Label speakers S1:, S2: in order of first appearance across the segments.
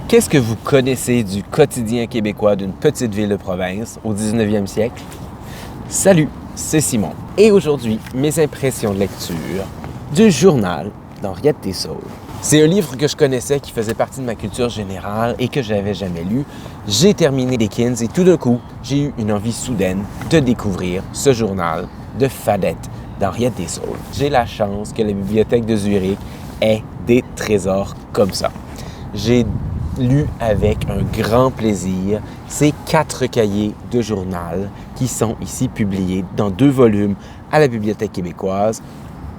S1: Qu'est-ce que vous connaissez du quotidien québécois d'une petite ville de province au 19e siècle? Salut, c'est Simon. Et aujourd'hui, mes impressions de lecture du journal d'Henriette Dessaulles. C'est un livre que je connaissais, qui faisait partie de ma culture générale et que je n'avais jamais lu. J'ai terminé Dickens et tout d'un coup, j'ai eu une envie soudaine de découvrir ce journal de Fadette d'Henriette Dessaulles. J'ai la chance que la bibliothèque de Zurich ait des trésors comme ça. J'ai lu avec un grand plaisir ces 4 cahiers de journal qui sont ici publiés dans 2 volumes à la Bibliothèque québécoise.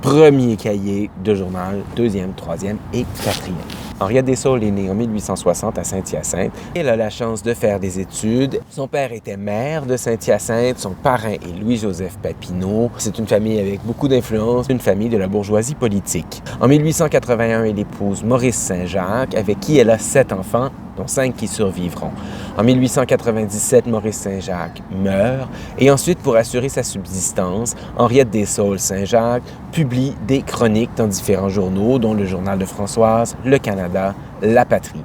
S1: Premier cahier de journal, 2e, 3e et 4e. Henriette Dessaulles est née en 1860 à Saint-Hyacinthe. Elle a la chance de faire des études. Son père était maire de Saint-Hyacinthe. Son parrain est Louis-Joseph Papineau. C'est une famille avec beaucoup d'influence, une famille de la bourgeoisie politique. En 1881, elle épouse Maurice Saint-Jacques, avec qui elle a 7 enfants, dont 5 qui survivront. En 1897, Maurice Saint-Jacques meurt et ensuite, pour assurer sa subsistance, Henriette Dessaulles Saint-Jacques publie des chroniques dans différents journaux, dont le Journal de Françoise, Le Canada, La Patrie.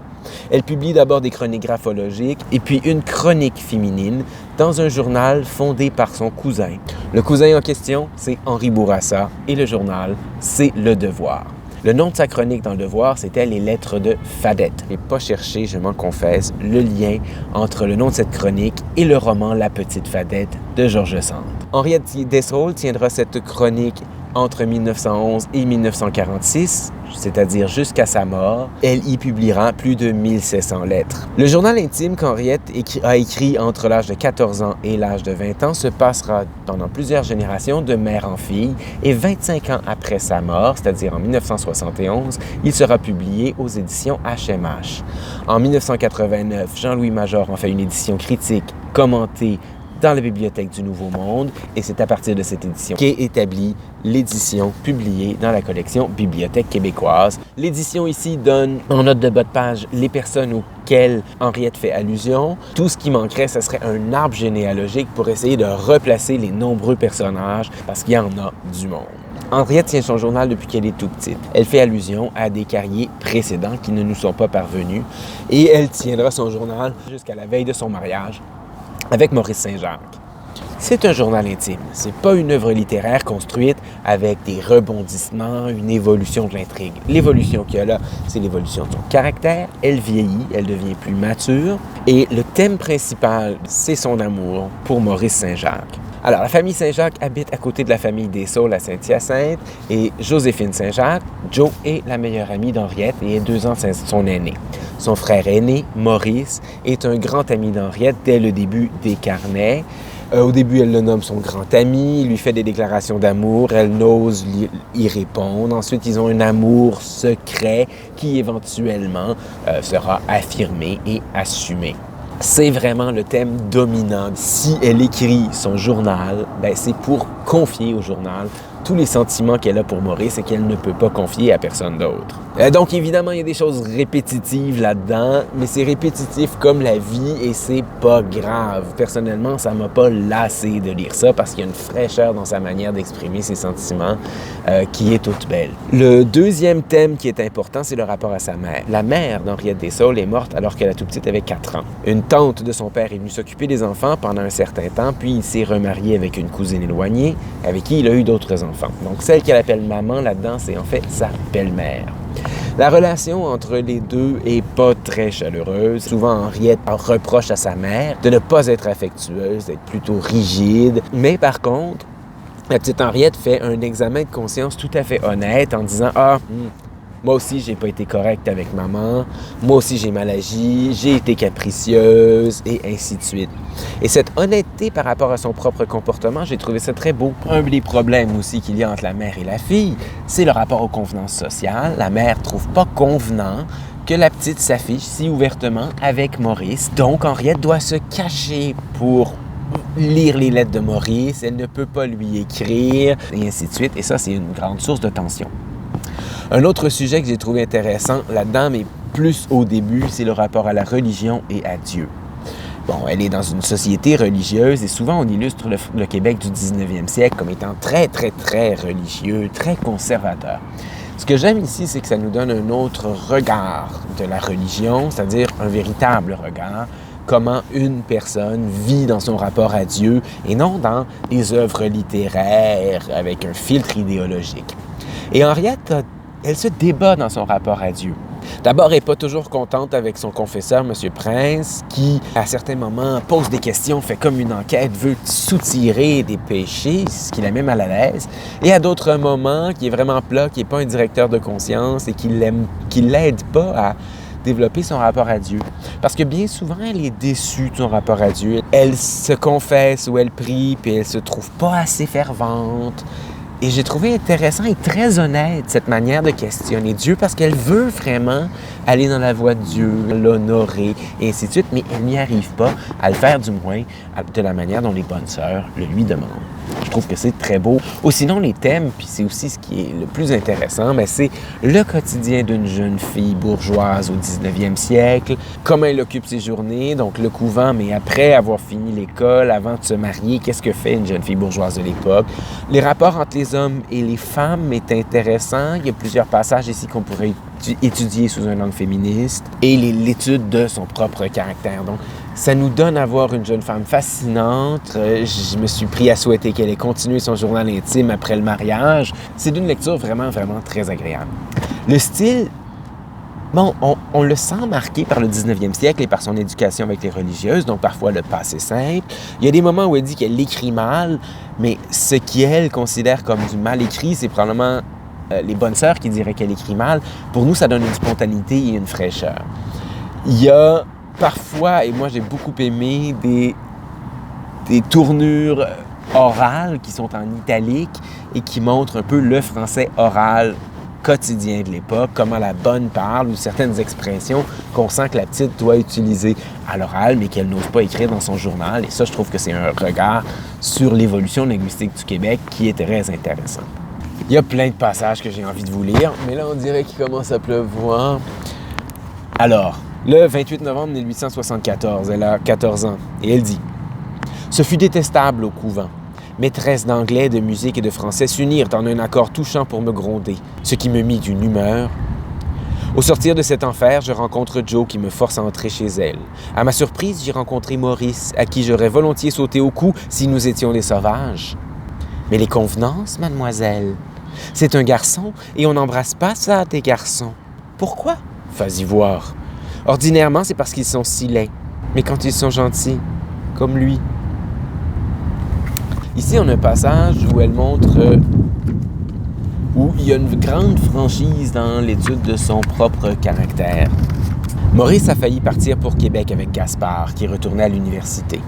S1: Elle publie d'abord des chroniques graphologiques et puis une chronique féminine dans un journal fondé par son cousin. Le cousin en question, c'est Henri Bourassa et le journal, c'est Le Devoir. Le nom de sa chronique dans Le Devoir, c'était « Les lettres de Fadette ». Je n'ai pas cherché, je m'en confesse, le lien entre le nom de cette chronique et le roman « La petite Fadette » de George Sand. Henriette Dessaulles tiendra cette chronique entre 1911 et 1946, c'est-à-dire jusqu'à sa mort. Elle y publiera plus de 1700 lettres. Le journal intime qu'Henriette a écrit entre l'âge de 14 ans et l'âge de 20 ans se passera pendant plusieurs générations de mère en fille et 25 ans après sa mort, c'est-à-dire en 1971, il sera publié aux éditions HMH. En 1989, Jean-Louis Major en fait une édition critique commentée dans la Bibliothèque du Nouveau Monde, et c'est à partir de cette édition qu'est établie l'édition publiée dans la collection Bibliothèque québécoise. L'édition ici donne en note de bas de page les personnes auxquelles Henriette fait allusion. Tout ce qui manquerait, ce serait un arbre généalogique pour essayer de replacer les nombreux personnages, parce qu'il y en a du monde. Henriette tient son journal depuis qu'elle est tout petite. Elle fait allusion à des carriers précédents qui ne nous sont pas parvenus, et elle tiendra son journal jusqu'à la veille de son mariage avec Maurice Saint-Jacques. C'est un journal intime. C'est pas une œuvre littéraire construite avec des rebondissements, une évolution de l'intrigue. L'évolution qu'il y a là, c'est l'évolution de son caractère. Elle vieillit, elle devient plus mature. Et le thème principal, c'est son amour pour Maurice Saint-Jacques. Alors, la famille Saint-Jacques habite à côté de la famille Dessaulles à Saint-Hyacinthe et Joséphine Saint-Jacques, Jo, est la meilleure amie d'Henriette et est 2 ans de son aîné. Son frère aîné, Maurice, est un grand ami d'Henriette dès le début des carnets. Au début, elle le nomme son grand ami, il lui fait des déclarations d'amour, elle n'ose y répondre. Ensuite, ils ont un amour secret qui éventuellement sera affirmé et assumé. C'est vraiment le thème dominant. Si elle écrit son journal, c'est pour confier au journal tous les sentiments qu'elle a pour Maurice et qu'elle ne peut pas confier à personne d'autre. Donc, évidemment, il y a des choses répétitives là-dedans, mais c'est répétitif comme la vie et c'est pas grave. Personnellement, ça m'a pas lassé de lire ça parce qu'il y a une fraîcheur dans sa manière d'exprimer ses sentiments qui est toute belle. Le deuxième thème qui est important, c'est le rapport à sa mère. La mère d'Henriette Dessaulles est morte alors qu'elle a tout petite avait 4 ans. Une tante de son père est venue s'occuper des enfants pendant un certain temps, puis il s'est remarié avec une cousine éloignée avec qui il a eu d'autres enfants. Donc, celle qu'elle appelle maman là-dedans, c'est en fait sa belle-mère. La relation entre les deux est pas très chaleureuse. Souvent, Henriette reproche à sa mère de ne pas être affectueuse, d'être plutôt rigide. Mais par contre, la petite Henriette fait un examen de conscience tout à fait honnête en disant « moi aussi, j'ai pas été correcte avec maman. Moi aussi, j'ai mal agi. J'ai été capricieuse. » et ainsi de suite. Et cette honnêteté par rapport à son propre comportement, j'ai trouvé ça très beau. Un des problèmes aussi qu'il y a entre la mère et la fille, c'est le rapport aux convenances sociales. La mère trouve pas convenant que la petite s'affiche si ouvertement avec Maurice. Donc, Henriette doit se cacher pour lire les lettres de Maurice. Elle ne peut pas lui écrire, et ainsi de suite. Et ça, c'est une grande source de tension. Un autre sujet que j'ai trouvé intéressant là-dedans, mais plus au début, c'est le rapport à la religion et à Dieu. Bon, elle est dans une société religieuse et souvent on illustre le Québec du 19e siècle comme étant très, très, très religieux, très conservateur. Ce que j'aime ici, c'est que ça nous donne un autre regard de la religion, c'est-à-dire un véritable regard, comment une personne vit dans son rapport à Dieu et non dans des œuvres littéraires avec un filtre idéologique. Et Henriette, elle se débat dans son rapport à Dieu. D'abord, elle n'est pas toujours contente avec son confesseur, M. Prince, qui, à certains moments, pose des questions, fait comme une enquête, veut soutirer des péchés, ce qui la met mal à l'aise. Et à d'autres moments, qui est vraiment plat, qui n'est pas un directeur de conscience et qui ne l'aide pas à développer son rapport à Dieu. Parce que bien souvent, elle est déçue de son rapport à Dieu. Elle se confesse ou elle prie, puis elle se trouve pas assez fervente. Et j'ai trouvé intéressant et très honnête cette manière de questionner Dieu parce qu'elle veut vraiment aller dans la voie de Dieu, l'honorer et ainsi de suite, mais elle n'y arrive pas à le faire du moins de la manière dont les bonnes sœurs le lui demandent. Je trouve que c'est très beau. Ou sinon, les thèmes, puis c'est aussi ce qui est le plus intéressant, mais c'est le quotidien d'une jeune fille bourgeoise au 19e siècle, comment elle occupe ses journées, donc le couvent, mais après avoir fini l'école, avant de se marier, qu'est-ce que fait une jeune fille bourgeoise de l'époque. Les rapports entre les hommes et les femmes est intéressant. Il y a plusieurs passages ici qu'on pourrait étudier sous un angle féministe et l'étude de son propre caractère. Donc, ça nous donne à voir une jeune femme fascinante. Je me suis pris à souhaiter qu'elle ait continué son journal intime après le mariage. C'est d'une lecture vraiment, vraiment très agréable. Le style, bon, on le sent marqué par le 19e siècle et par son éducation avec les religieuses, donc parfois le passé simple. Il y a des moments où elle dit qu'elle écrit mal, mais ce qu'elle considère comme du mal écrit, c'est probablement les bonnes sœurs qui diraient qu'elle écrit mal. Pour nous, ça donne une spontanéité et une fraîcheur. Il y a parfois, et moi j'ai beaucoup aimé, des tournures orales qui sont en italique et qui montrent un peu le français oral quotidien de l'époque, comment la bonne parle ou certaines expressions qu'on sent que la petite doit utiliser à l'oral, mais qu'elle n'ose pas écrire dans son journal. Et ça, je trouve que c'est un regard sur l'évolution linguistique du Québec qui est très intéressant. Il y a plein de passages que j'ai envie de vous lire, mais là, on dirait qu'il commence à pleuvoir. Alors, le 28 novembre 1874, elle a 14 ans, et elle dit « Ce fut détestable au couvent. Maîtresses d'anglais, de musique et de français s'unirent en un accord touchant pour me gronder, ce qui me mit d'une humeur. Au sortir de cet enfer, je rencontre Joe qui me force à entrer chez elle. À ma surprise, j'y rencontré Maurice, à qui j'aurais volontiers sauté au cou si nous étions des sauvages. Mais les convenances, mademoiselle, c'est un garçon et on n'embrasse pas ça des garçons. Pourquoi? Fais-y voir. Ordinairement, c'est parce qu'ils sont si laids. Mais quand ils sont gentils, comme lui. Ici, on a un passage où elle montre où il y a une grande franchise dans l'étude de son propre caractère. Maurice a failli partir pour Québec avec Gaspard, qui retournait à l'université.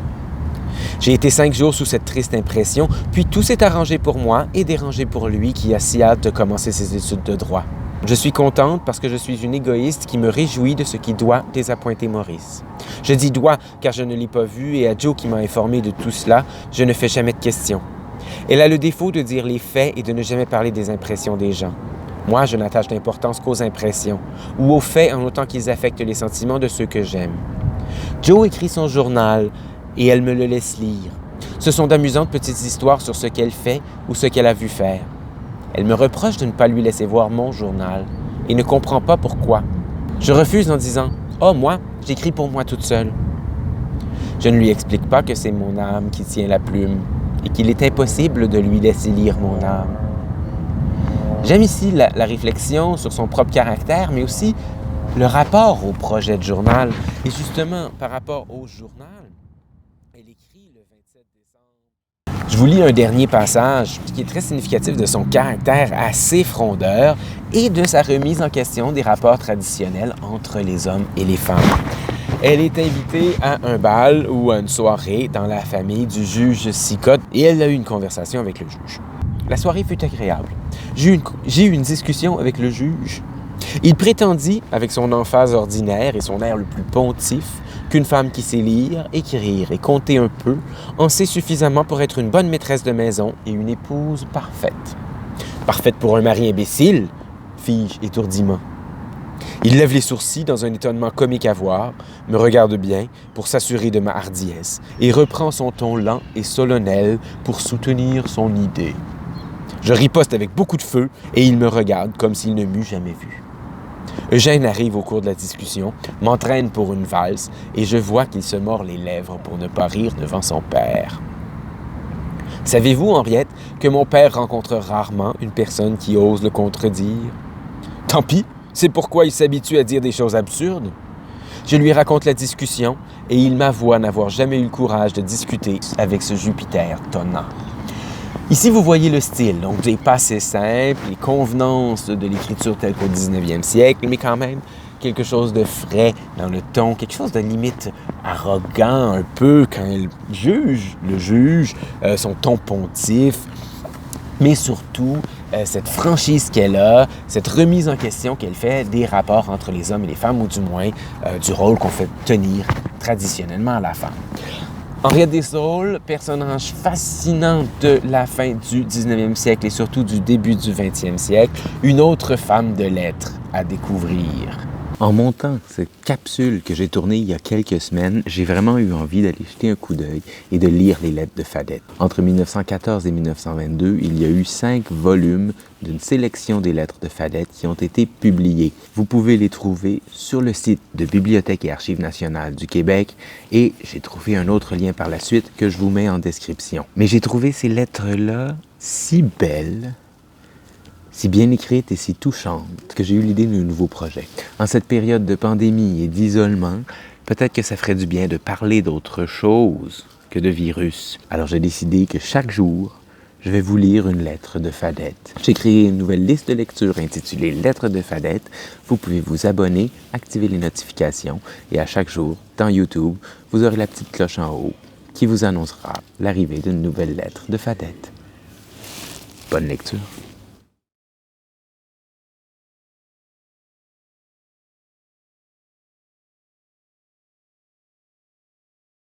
S1: J'ai été 5 jours sous cette triste impression, puis tout s'est arrangé pour moi et dérangé pour lui qui a si hâte de commencer ses études de droit. Je suis contente parce que je suis une égoïste qui me réjouit de ce qui doit désappointer Maurice. Je dis « doit » car je ne l'ai pas vu et à Joe qui m'a informé de tout cela, je ne fais jamais de questions. Elle a le défaut de dire les faits et de ne jamais parler des impressions des gens. Moi, je n'attache d'importance qu'aux impressions ou aux faits en autant qu'ils affectent les sentiments de ceux que j'aime. Joe écrit son journal et elle me le laisse lire. Ce sont d'amusantes petites histoires sur ce qu'elle fait ou ce qu'elle a vu faire. Elle me reproche de ne pas lui laisser voir mon journal et ne comprend pas pourquoi. Je refuse en disant « Oh, moi, j'écris pour moi toute seule. » Je ne lui explique pas que c'est mon âme qui tient la plume et qu'il est impossible de lui laisser lire mon âme. J'aime ici la réflexion sur son propre caractère, mais aussi le rapport au projet de journal. Et justement, par rapport au journal, elle écrit le 27 décembre. Je vous lis un dernier passage qui est très significatif de son caractère assez frondeur et de sa remise en question des rapports traditionnels entre les hommes et les femmes. Elle est invitée à un bal ou à une soirée dans la famille du juge Sicotte et elle a eu une conversation avec le juge. La soirée fut agréable. J'ai eu une discussion avec le juge. Il prétendit, avec son emphase ordinaire et son air le plus pontif, qu'une femme qui sait lire, écrire et compter un peu en sait suffisamment pour être une bonne maîtresse de maison et une épouse parfaite. Parfaite pour un mari imbécile, fis-je étourdiment. Il lève les sourcils dans un étonnement comique à voir, me regarde bien pour s'assurer de ma hardiesse et reprend son ton lent et solennel pour soutenir son idée. Je riposte avec beaucoup de feu et il me regarde comme s'il ne m'eût jamais vu. Eugène arrive au cours de la discussion, m'entraîne pour une valse et je vois qu'il se mord les lèvres pour ne pas rire devant son père. Savez-vous, Henriette, que mon père rencontre rarement une personne qui ose le contredire? Tant pis, c'est pourquoi il s'habitue à dire des choses absurdes. Je lui raconte la discussion et il m'avoue n'avoir jamais eu le courage de discuter avec ce Jupiter tonnant. Ici, vous voyez le style, donc des passés simples, les convenances de l'écriture telle qu'au 19e siècle, mais quand même quelque chose de frais dans le ton, quelque chose de limite arrogant un peu quand elle juge, son ton pontif, mais surtout cette franchise qu'elle a, cette remise en question qu'elle fait des rapports entre les hommes et les femmes, ou du moins du rôle qu'on fait tenir traditionnellement à la femme. Henriette Dessaulles, personnage fascinant de la fin du 19e siècle et surtout du début du 20e siècle, une autre femme de lettres à découvrir. En montant cette capsule que j'ai tournée il y a quelques semaines, j'ai vraiment eu envie d'aller jeter un coup d'œil et de lire les lettres de Fadette. Entre 1914 et 1922, il y a eu 5 volumes d'une sélection des lettres de Fadette qui ont été publiés. Vous pouvez les trouver sur le site de Bibliothèque et Archives nationales du Québec et j'ai trouvé un autre lien par la suite que je vous mets en description. Mais j'ai trouvé ces lettres-là si belles, si bien écrite et si touchante que j'ai eu l'idée d'un nouveau projet. En cette période de pandémie et d'isolement, peut-être que ça ferait du bien de parler d'autre chose que de virus. Alors j'ai décidé que chaque jour, je vais vous lire une lettre de Fadette. J'ai créé une nouvelle liste de lecture intitulée Lettres de Fadette. Vous pouvez vous abonner, activer les notifications et à chaque jour, dans YouTube, vous aurez la petite cloche en haut qui vous annoncera l'arrivée d'une nouvelle lettre de Fadette. Bonne lecture!